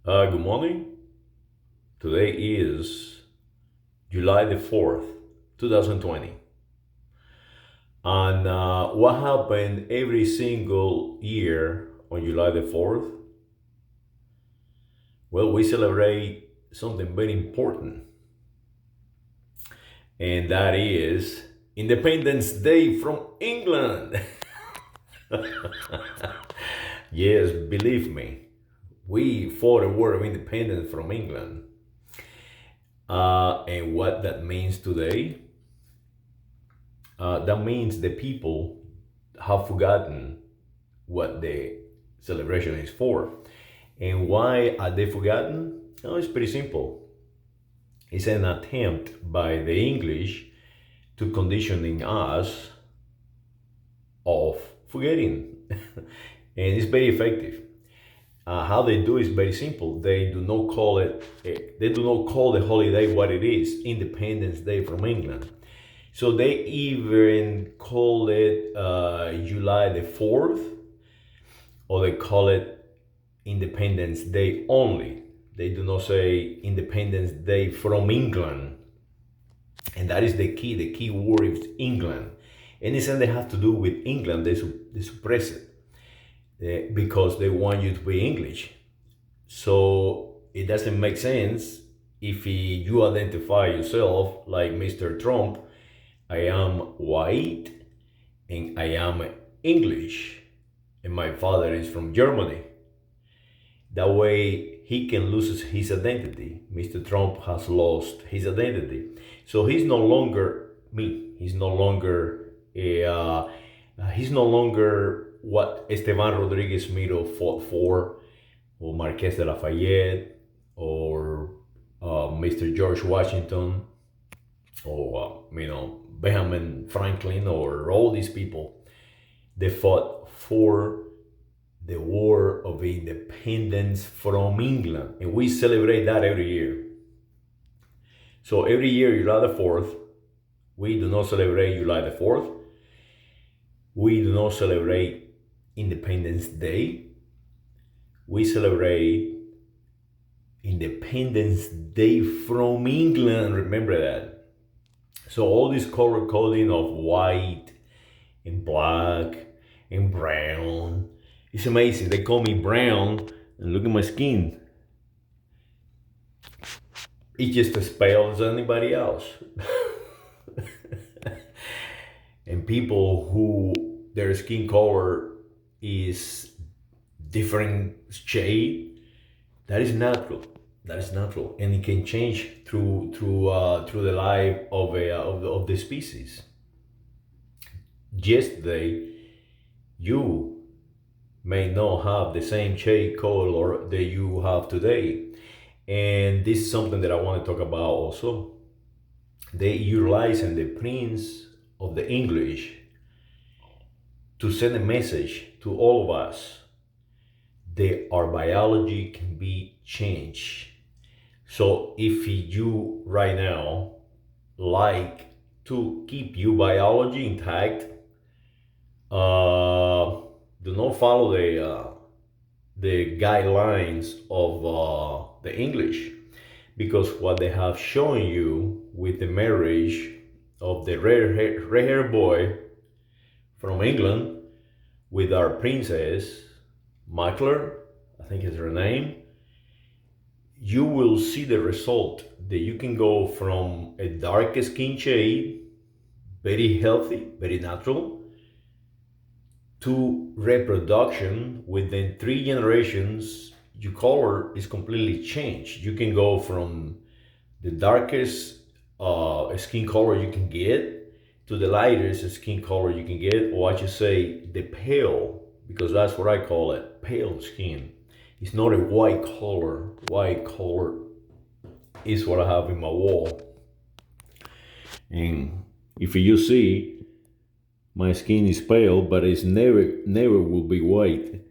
Good morning. Today is July the 4th, 2020. And what happened every single year on July the 4th? Well, we celebrate something very important, and that is Independence Day from England. Yes, believe me, we fought a war of independence from England. And what that means today, that means the people have forgotten what the celebration is for. And why are they forgotten? Oh, it's pretty simple. It's an attempt by the English to conditioning us of forgetting. And it's very effective. How they do is very simple. They do not call it. They do not call the holiday what it is, Independence Day from England. So they even call it July the 4th, or they call it Independence Day only. They do not say Independence Day from England. And that is the key. The key word is England. Anything they have to do with England, they suppress it because they want you to be English. So it doesn't make sense if you identify yourself like Mr. Trump. I am white and I am English, and my father is from Germany. That way he can lose his identity. Mr. Trump has lost his identity. So he's no longer me. He's no longer what Esteban Rodriguez Miro fought for, or Marquez de Lafayette, or Mr. George Washington, or Benjamin Franklin, or all these people. They fought for the War of Independence from England, and we celebrate that every year. So every year, July the 4th, we do not celebrate July the 4th. We do not celebrate Independence Day. We celebrate Independence Day from England. Remember that. So all this color coding of white and black and brown, it's amazing. They call me brown, and look at my skin. It's just as pale as anybody else. And people who their skin color is different shade, that is natural. That is natural, and it can change through the life of the species. Yesterday, you may not have the same shade color that you have today. And this is something that I want to talk about also. They utilizing the prince of the English to send a message to all of us that our biology can be changed. So if you right now like to keep your biology intact, do not follow the guidelines of the English, because what they have shown you with the marriage of the red hair boy from England with our princess Mackler, I think is her name, you will see the result that you can go from a dark skin shade, very healthy, very natural, to reproduction within 3 generations. Your color is completely changed. You can go from the darkest skin color you can get to the lightest skin color you can get, or I should say the pale, because that's what I call it, pale skin. It's not a white color. White color is what I have in my wall. And if you see, my skin is pale, but it's never will be white.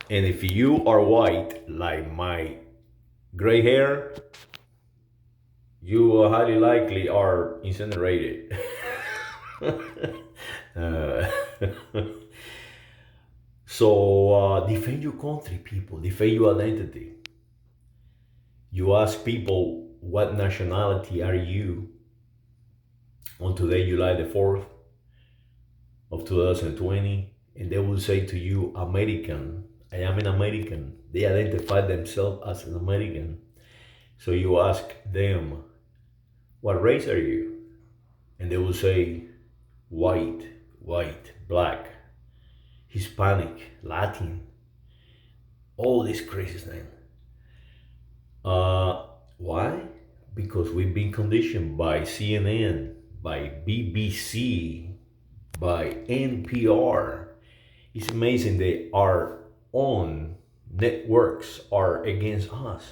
And if you are white, like my gray hair, you highly likely are incinerated. uh, so defend your country, people. Defend your identity. You ask people, what nationality are you on today, July the 4th of 2020? And they will say to you, American. I am an American. They identify themselves as an American. So you ask them, what race are you? And they will say, white, black, Hispanic, Latin, all these crazy things. Why? Because we've been conditioned by CNN, by BBC, by NPR. It's amazing that our own networks are against us.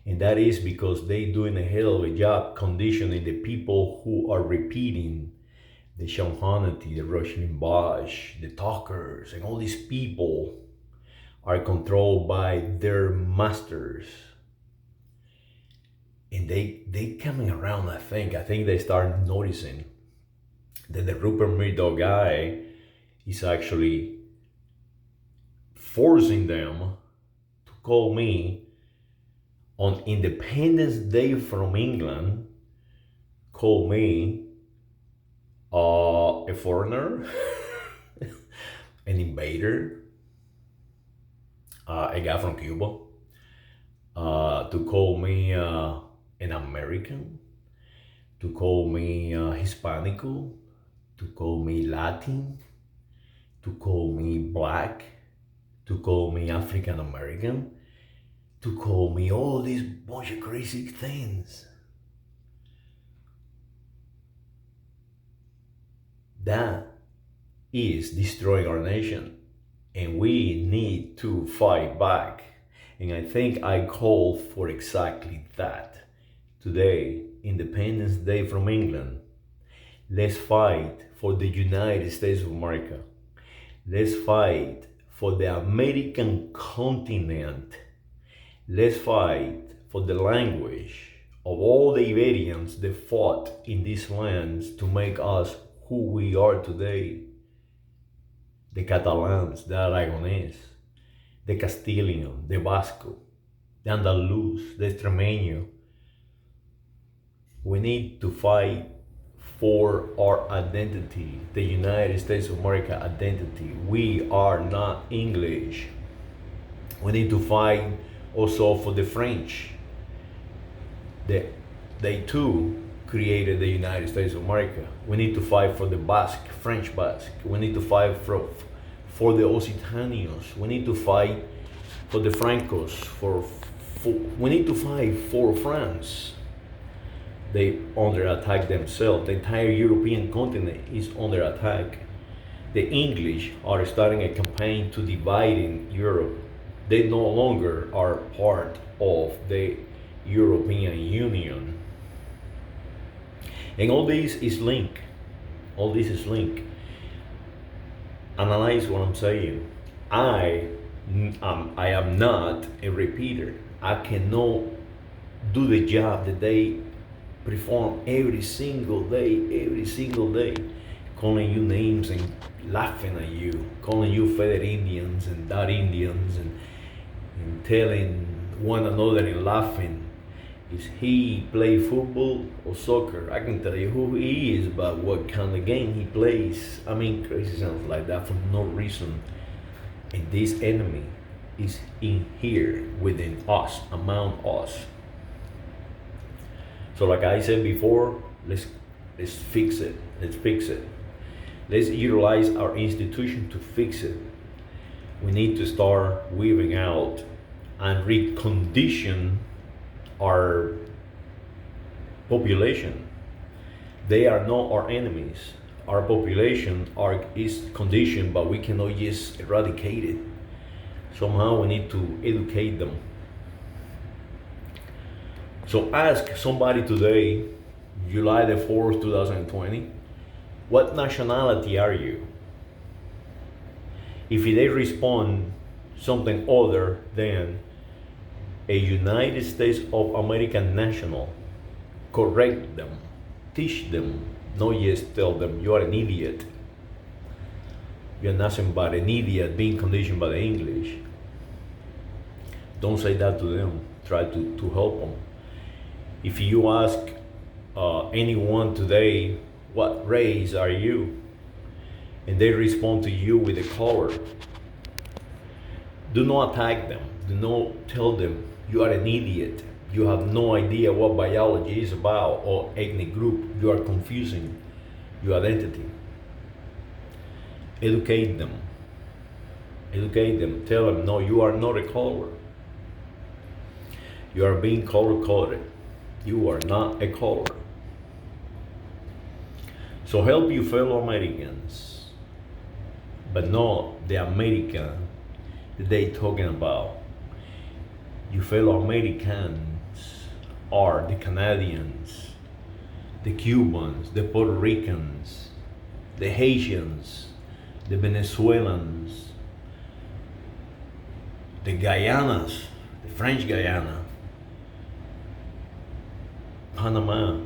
And that is because they're doing a hell of a job conditioning the people who are repeating the Sean Hannity, the Rush Limbaugh, the talkers, and all these people are controlled by their masters. And they coming around, I think they start noticing that the Rupert Murdoch guy is actually forcing them to call me on Independence Day from England, call me a foreigner, an invader, a guy from Cuba, to call me an American, to call me Hispanico, to call me Latin, to call me black, to call me African American, to call me all these bunch of crazy things. That is destroying our nation, and we need to fight back. And I think I call for exactly that. Today, Independence Day from England. Let's fight for the United States of America. Let's fight for the American continent. Let's fight for the language of all the Iberians that fought in these lands to make us who we are today. The Catalans, the Aragonese, the Castilian, the Basque, the Andalus, the Extremeño. We need to fight for our identity, the United States of America identity. We are not English. We need to fight also for the French. They too created the United States of America. We need to fight for the Basque, French Basque. We need to fight for the Occitanians. We need to fight for the Francos. We need to fight for France. They under attack themselves. The entire European continent is under attack. The English are starting a campaign to dividing Europe. They no longer are part of the European Union. And all this is linked. All this is linked. Analyze what I'm saying. I am not a repeater. I cannot do the job that they perform every single day, calling you names and laughing at you, calling you feather Indians and dot Indians, and telling one another and laughing. Is he play football or soccer? I can tell you who he is, but what kind of game he plays. I mean, crazy sounds like that for no reason. And this enemy is in here, within us, among us. So like I said before, let's fix it. Let's fix it. Let's utilize our institution to fix it. We need to start weaving out and recondition our population. They are not our enemies. Our population is conditioned, but we cannot just eradicate it. Somehow we need to educate them. So ask somebody today, July the 4th, 2020, what nationality are you? If they respond something other than a United States of America national, correct them, teach them, not just tell them you are an idiot. You're nothing but an idiot being conditioned by the English. Don't say that to them. Try to help them. If you ask anyone today, what race are you? And they respond to you with a color, do not attack them. Do not tell them you are an idiot. You have no idea what biology is about or ethnic group. You are confusing your identity. Educate them. Educate them. Tell them, no, you are not a color. You are being color coded. You are not a color. So help you fellow Americans, but not the American that they talking about. You fellow Americans are the Canadians, the Cubans, the Puerto Ricans, the Haitians, the Venezuelans, the Guyanas, the French Guyana, Panama,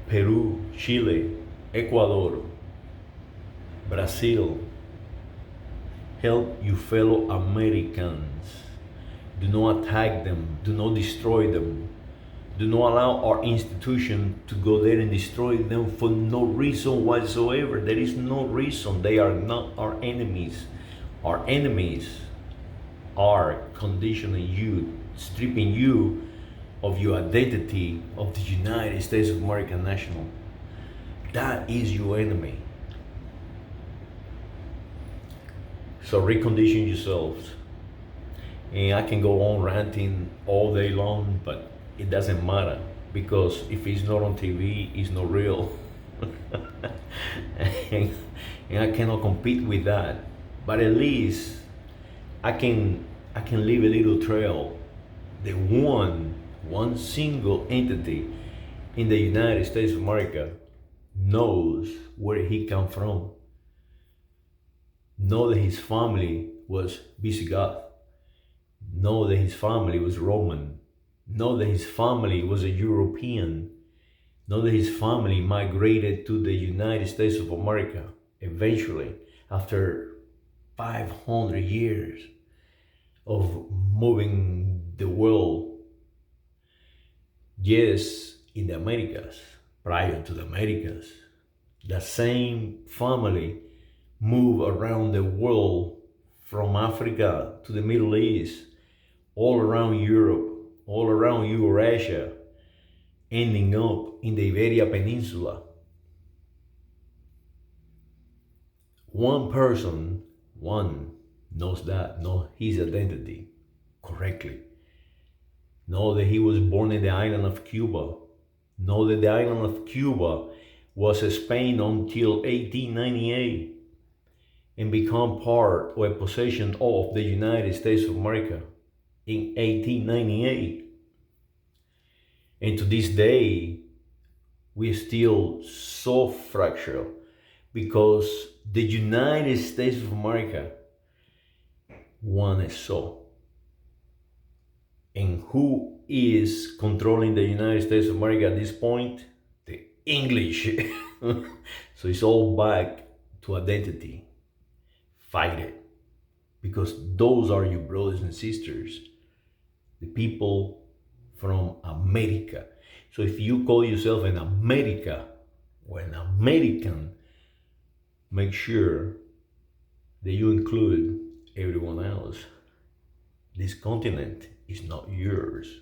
Peru, Chile, Ecuador, Brazil. Help you fellow Americans. Do not attack them. Do not destroy them. Do not allow our institution to go there and destroy them for no reason whatsoever. There is no reason. They are not our enemies. Our enemies are conditioning you, stripping you of your identity of the United States of America national. That is your enemy. So recondition yourselves. And I can go on ranting all day long, but it doesn't matter, because if it's not on TV, it's not real. and, and I cannot compete with that. But at least I can leave a little trail. The one single entity in the United States of America knows where he come from. Know that his family was Visigoth. Know that his family was Roman. Know that his family was a European. Know that his family migrated to the United States of America eventually after 500 years of moving the world. Yes, in the Americas, prior to the Americas, the same family moved around the world, from Africa to the Middle East, all around Europe, all around Eurasia, ending up in the Iberian Peninsula. One person, knows that, knows his identity correctly. Know that he was born in the island of Cuba. Know that the island of Cuba was Spain until 1898 and become part or a possession of the United States of America in 1898. And to this day, we're still so fractured because the United States of America won a so. And who is controlling the United States of America at this point? The English. So it's all back to identity. Fight it. Because those are your brothers and sisters. The people from America. So if you call yourself an America or an American, make sure that you include everyone else. This continent is not yours.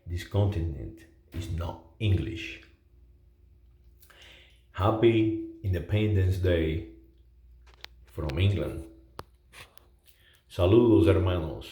This continent is not English. Happy Independence Day from England. Saludos, hermanos.